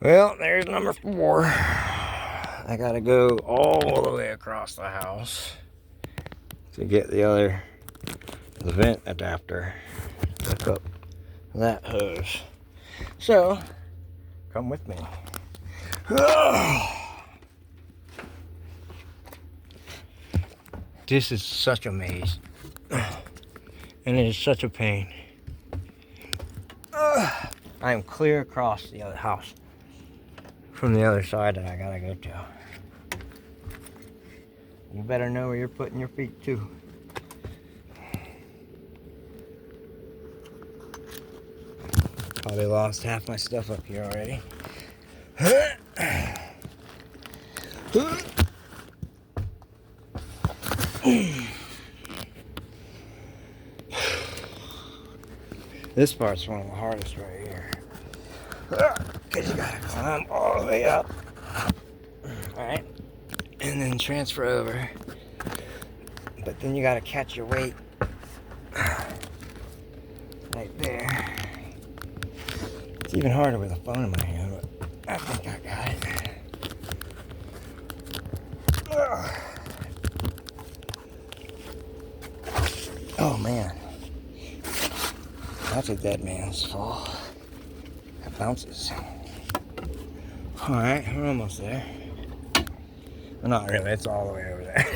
Well, there's number 4. I gotta go all the way across the house to get the vent adapter. Hook up that hose. So, come with me. This is such a maze. And it is such a pain. I am clear across the other house from the other side that I gotta go to. You better know where you're putting your feet too. Probably lost half my stuff up here already. This part's one of the hardest right here. Because you gotta climb all the way up. Alright? And then transfer over. But then you gotta catch your weight. Right there. It's even harder with a phone in my hand, but I think I got it. Oh man. That's a dead man's fall. That bounces. Alright, we're almost there. Well, not really, it's all the way over there.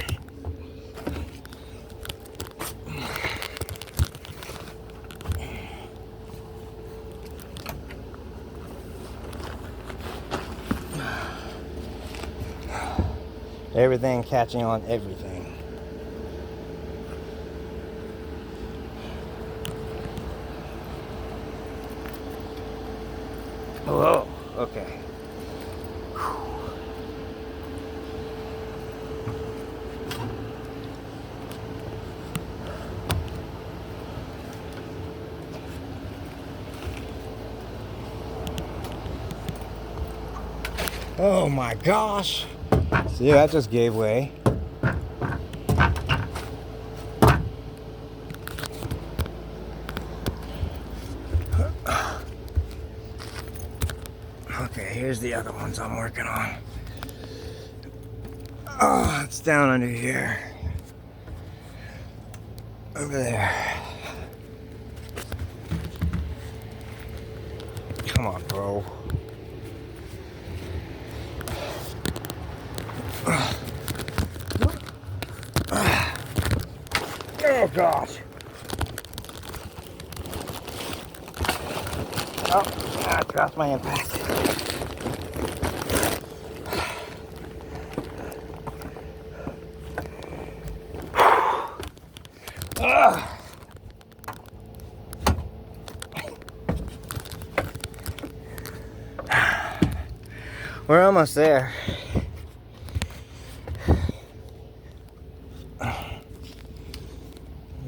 Everything catching on everything. Whoa, okay. Oh my gosh. See, that just gave way. Okay, here's the other ones I'm working on. Oh, it's down under here. Over there. Come on, bro. Oh gosh. Oh, I dropped my impact. We're almost there.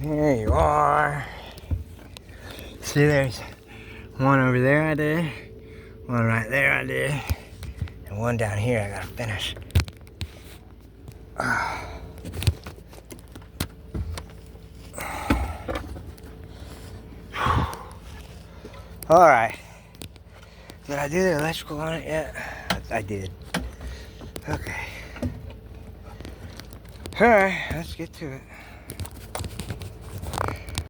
There you are. See, there's one over there I did, one right there I did, and one down here I gotta finish. Alright. Did I do the electrical on it yet? I did. Okay. Alright, let's get to it.